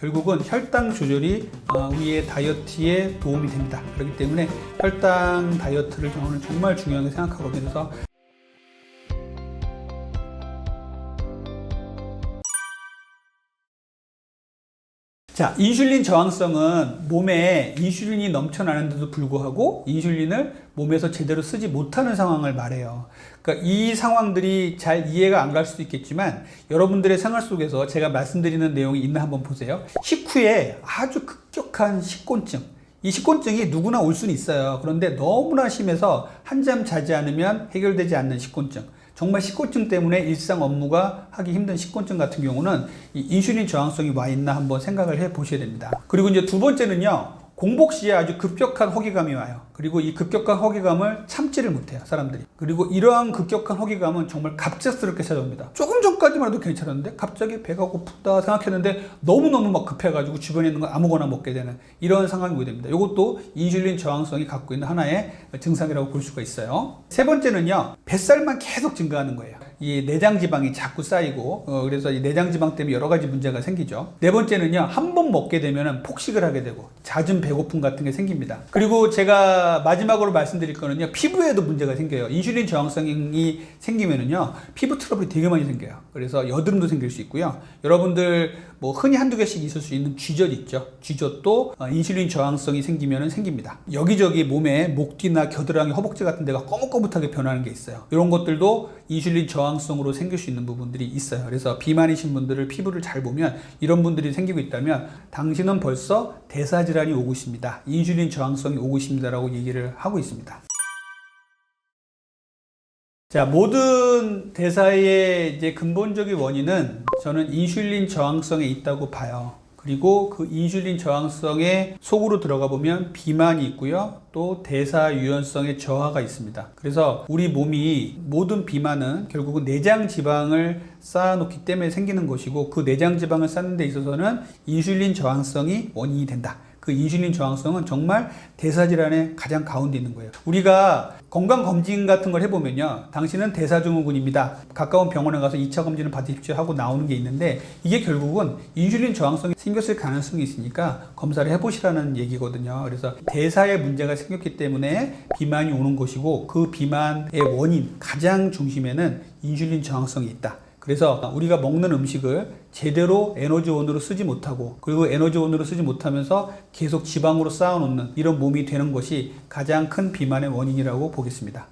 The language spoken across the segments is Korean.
결국은 혈당 조절이 우리의 다이어트에 도움이 됩니다. 그렇기 때문에 혈당 다이어트를 저는 정말 중요하게 생각하거든요. 그래서 자, 인슐린 저항성은 몸에 인슐린이 넘쳐나는데도 불구하고 인슐린을 몸에서 제대로 쓰지 못하는 상황을 말해요. 그러니까 이 상황들이 잘 이해가 안 갈 수도 있겠지만 여러분들의 생활 속에서 제가 말씀드리는 내용이 있나 한번 보세요. 식후에 아주 급격한 식곤증. 이 식곤증이 누구나 올 수는 있어요. 그런데 너무나 심해서 한잠 자지 않으면 해결되지 않는 식곤증. 정말 식곤증 때문에 일상 업무가 하기 힘든 식곤증 같은 경우는 이 인슐린 저항성이 와 있나 한번 생각을 해 보셔야 됩니다. 그리고 이제 두 번째는요, 공복 시에 아주 급격한 허기감이 와요. 그리고 이 급격한 허기감을 참지를 못해요, 사람들이. 그리고 이러한 급격한 허기감은 정말 갑작스럽게 찾아옵니다. 조금 전까지만 해도 괜찮았는데 갑자기 배가 고프다 생각했는데 너무너무 막 급해가지고 주변에 있는 거 아무거나 먹게 되는 이런 상황이 오게 됩니다. 이것도 인슐린 저항성이 갖고 있는 하나의 증상이라고 볼 수가 있어요. 세 번째는요, 뱃살만 계속 증가하는 거예요. 이 내장 지방이 자꾸 쌓이고 그래서 이 내장 지방 때문에 여러 가지 문제가 생기죠. 네 번째는요, 한 번 먹게 되면 폭식을 하게 되고 잦은 배고픔 같은 게 생깁니다. 그리고 제가 마지막으로 말씀드릴 거는요, 피부에도 문제가 생겨요. 인슐린 저항성이 생기면은요, 피부 트러블이 되게 많이 생겨요. 그래서 여드름도 생길 수 있고요. 여러분들 뭐 흔히 한두 개씩 있을 수 있는 쥐젖 있죠. 쥐젖도 인슐린 저항성이 생기면은 생깁니다. 여기저기 몸에 목 뒤나 겨드랑이, 허벅지 같은 데가 거뭇거뭇하게 변하는 게 있어요. 이런 것들도 인슐린 저항성으로 생길 수 있는 부분들이 있어요. 그래서 비만이신 분들을 피부를 잘 보면 이런 분들이 생기고 있다면 당신은 벌써 대사질환이 오고 있습니다. 인슐린 저항성이 오고 있습니다라고 얘기를 하고 있습니다. 자, 모든 대사의 이제 근본적인 원인은 저는 인슐린 저항성에 있다고 봐요. 그리고 그 인슐린 저항성의 속으로 들어가 보면 비만이 있고요. 또 대사 유연성의 저하가 있습니다. 그래서 우리 몸이 모든 비만은 결국은 내장 지방을 쌓아놓기 때문에 생기는 것이고, 그 내장 지방을 쌓는 데 있어서는 인슐린 저항성이 원인이 된다. 그 인슐린 저항성은 정말 대사질환의 가장 가운데 있는 거예요. 우리가 건강검진 같은 걸 해보면요, 당신은 대사증후군입니다, 가까운 병원에 가서 2차 검진을 받으십시오 하고 나오는 게 있는데, 이게 결국은 인슐린 저항성이 생겼을 가능성이 있으니까 검사를 해보시라는 얘기거든요. 그래서 대사에 문제가 생겼기 때문에 비만이 오는 것이고, 그 비만의 원인 가장 중심에는 인슐린 저항성이 있다. 그래서 우리가 먹는 음식을 제대로 에너지원으로 쓰지 못하고, 그리고 에너지원으로 쓰지 못하면서 계속 지방으로 쌓아놓는 이런 몸이 되는 것이 가장 큰 비만의 원인이라고 보겠습니다.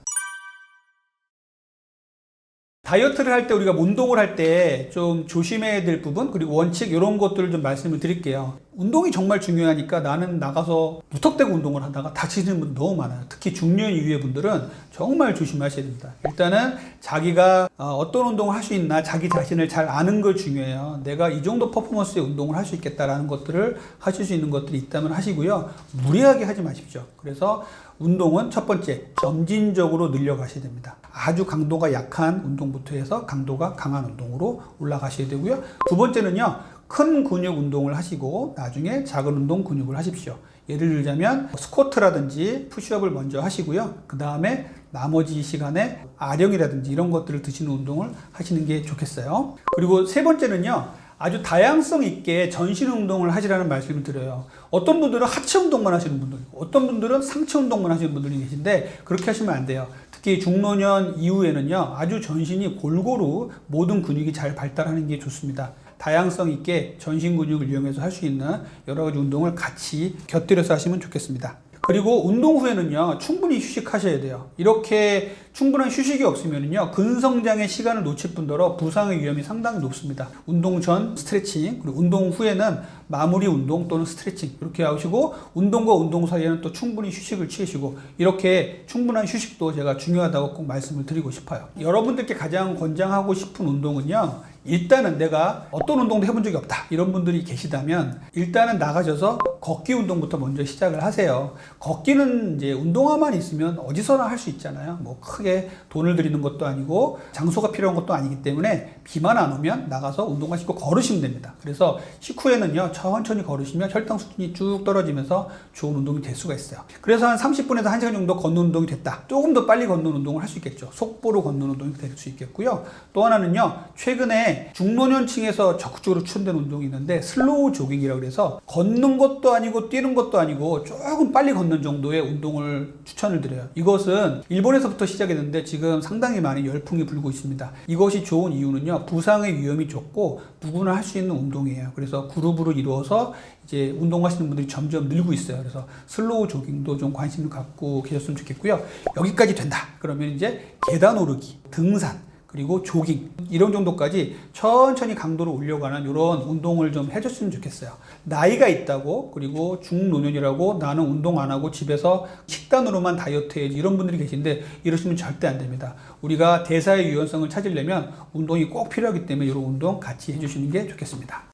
다이어트를 할 때, 우리가 운동을 할 때 좀 조심해야 될 부분, 그리고 원칙, 이런 것들을 좀 말씀을 드릴게요. 운동이 정말 중요하니까 나는 나가서 무턱대고 운동을 하다가 다치는 분 너무 많아요. 특히 중년 이후의 분들은 정말 조심하셔야 됩니다. 일단은 자기가 어떤 운동을 할 수 있나 자기 자신을 잘 아는 걸 중요해요. 내가 이 정도 퍼포먼스의 운동을 할 수 있겠다라는 것들을 하실 수 있는 것들이 있다면 하시고요. 무리하게 하지 마십시오. 그래서 운동은 첫 번째, 점진적으로 늘려가셔야 됩니다. 아주 강도가 약한 운동부터 해서 강도가 강한 운동으로 올라가셔야 되고요. 두 번째는요, 큰 근육 운동을 하시고 나중에 작은 운동 근육을 하십시오. 예를 들자면 스쿼트라든지 푸시업을 먼저 하시고요. 그 다음에 나머지 시간에 아령이라든지 이런 것들을 드시는 운동을 하시는 게 좋겠어요. 그리고 세 번째는요, 아주 다양성 있게 전신 운동을 하시라는 말씀을 드려요. 어떤 분들은 하체 운동만 하시는 분들이 있고, 어떤 분들은 상체 운동만 하시는 분들이 계신데, 그렇게 하시면 안 돼요. 특히 중노년 이후에는요, 아주 전신이 골고루 모든 근육이 잘 발달하는 게 좋습니다. 다양성 있게 전신 근육을 이용해서 할 수 있는 여러 가지 운동을 같이 곁들여서 하시면 좋겠습니다. 그리고 운동 후에는요, 충분히 휴식하셔야 돼요. 이렇게 충분한 휴식이 없으면요, 근성장의 시간을 놓칠 뿐더러 부상의 위험이 상당히 높습니다. 운동 전 스트레칭, 그리고 운동 후에는 마무리 운동 또는 스트레칭 이렇게 하시고, 운동과 운동 사이에는 또 충분히 휴식을 취하시고, 이렇게 충분한 휴식도 제가 중요하다고 꼭 말씀을 드리고 싶어요. 여러분들께 가장 권장하고 싶은 운동은요, 일단은 내가 어떤 운동도 해본 적이 없다 이런 분들이 계시다면 일단은 나가셔서 걷기 운동부터 먼저 시작을 하세요. 걷기는 이제 운동화만 있으면 어디서나 할 수 있잖아요. 뭐 크게 돈을 들이는 것도 아니고 장소가 필요한 것도 아니기 때문에 비만 안 오면 나가서 운동화 신고 걸으시면 됩니다. 그래서 식후에는요, 천천히 걸으시면 혈당 수준이 쭉 떨어지면서 좋은 운동이 될 수가 있어요. 그래서 한 30분에서 1시간 정도 걷는 운동이 됐다. 조금 더 빨리 걷는 운동을 할 수 있겠죠. 속보로 걷는 운동이 될 수 있겠고요. 또 하나는요, 최근에 반면에 중노년층에서 적극적으로 추천되는 운동이 있는데 슬로우 조깅이라고 해서 걷는 것도 아니고 뛰는 것도 아니고 조금 빨리 걷는 정도의 운동을 추천을 드려요. 이것은 일본에서부터 시작했는데 지금 상당히 많이 열풍이 불고 있습니다. 이것이 좋은 이유는요, 부상의 위험이 적고 누구나 할 수 있는 운동이에요. 그래서 그룹으로 이루어서 이제 운동하시는 분들이 점점 늘고 있어요. 그래서 슬로우 조깅도 좀 관심을 갖고 계셨으면 좋겠고요. 여기까지 된다 그러면 이제 계단 오르기, 등산, 그리고 조깅 이런 정도까지 천천히 강도를 올려가는 이런 운동을 좀 해줬으면 좋겠어요. 나이가 있다고, 그리고 중노년이라고 나는 운동 안 하고 집에서 식단으로만 다이어트 해야지 이런 분들이 계신데 이러시면 절대 안 됩니다. 우리가 대사의 유연성을 찾으려면 운동이 꼭 필요하기 때문에 이런 운동 같이 해주시는 게 좋겠습니다.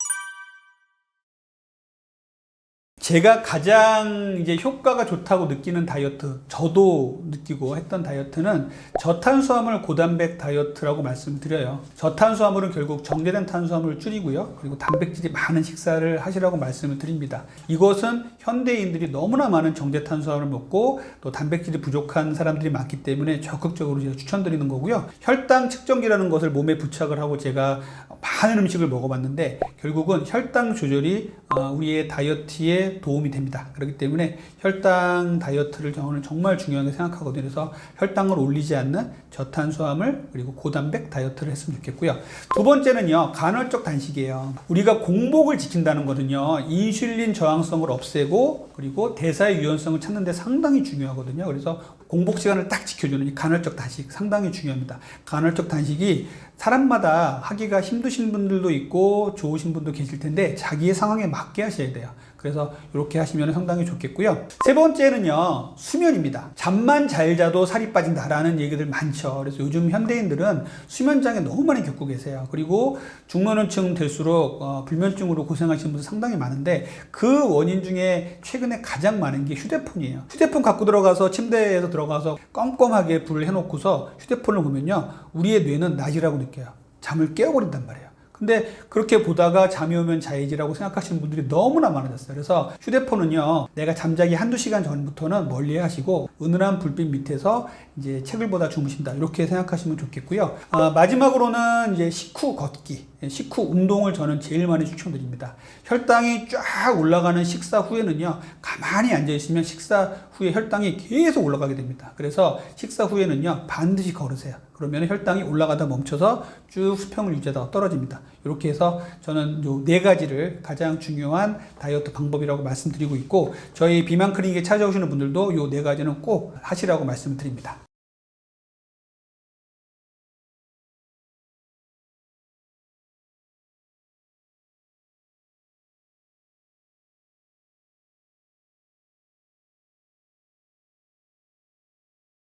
제가 가장 이제 효과가 좋다고 느끼는 다이어트, 저도 느끼고 했던 다이어트는 저탄수화물 고단백 다이어트라고 말씀드려요. 저탄수화물은 결국 정제된 탄수화물을 줄이고요. 그리고 단백질이 많은 식사를 하시라고 말씀을 드립니다. 이것은 현대인들이 너무나 많은 정제 탄수화물을 먹고 또 단백질이 부족한 사람들이 많기 때문에 적극적으로 제가 추천드리는 거고요. 혈당 측정기라는 것을 몸에 부착을 하고 제가 많은 음식을 먹어봤는데 결국은 혈당 조절이 우리의 다이어트에 도움이 됩니다. 그렇기 때문에 혈당 다이어트를 저는 정말 중요하게 생각하거든요. 그래서 혈당을 올리지 않는 저탄수화물 그리고 고단백 다이어트를 했으면 좋겠고요. 두 번째는요, 간헐적 단식이에요. 우리가 공복을 지킨다는 거는요, 인슐린 저항성을 없애고 그리고 대사의 유연성을 찾는 데 상당히 중요하거든요. 그래서 공복 시간을 딱 지켜주는 이 간헐적 단식 상당히 중요합니다. 간헐적 단식이 사람마다 하기가 힘드신 분들도 있고 좋으신 분도 계실 텐데 자기의 상황에 맞게 하셔야 돼요. 그래서 이렇게 하시면 상당히 좋겠고요. 세 번째는요, 수면입니다. 잠만 잘 자도 살이 빠진다라는 얘기들 많죠. 그래서 요즘 현대인들은 수면장애 너무 많이 겪고 계세요. 그리고 중노년층 될수록 불면증으로 고생하시는 분들 상당히 많은데 그 원인 중에 최근에 가장 많은 게 휴대폰이에요. 휴대폰 갖고 들어가서 침대에서 들어가서 껌껌하게 불을 해놓고서 휴대폰을 보면요, 우리의 뇌는 낮이라고 느껴요. 잠을 깨워버린단 말이에요. 근데 그렇게 보다가 잠이 오면 자야지라고 생각하시는 분들이 너무나 많아졌어요. 그래서 휴대폰은요, 내가 잠자기 한두 시간 전부터는 멀리 하시고 은은한 불빛 밑에서 이제 책을 보다 주무신다 이렇게 생각하시면 좋겠고요. 마지막으로는 이제 식후 걷기, 식후 운동을 저는 제일 많이 추천드립니다. 혈당이 쫙 올라가는 식사 후에는요, 가만히 앉아 있으면 식사 후에 혈당이 계속 올라가게 됩니다. 그래서 식사 후에는요, 반드시 걸으세요. 그러면 혈당이 올라가다 멈춰서 쭉 수평을 유지하다가 떨어집니다. 이렇게 해서 저는 요 네 가지를 가장 중요한 다이어트 방법이라고 말씀드리고 있고, 저희 비만 클리닉에 찾아오시는 분들도 요 네 가지는 꼭 하시라고 말씀을 드립니다.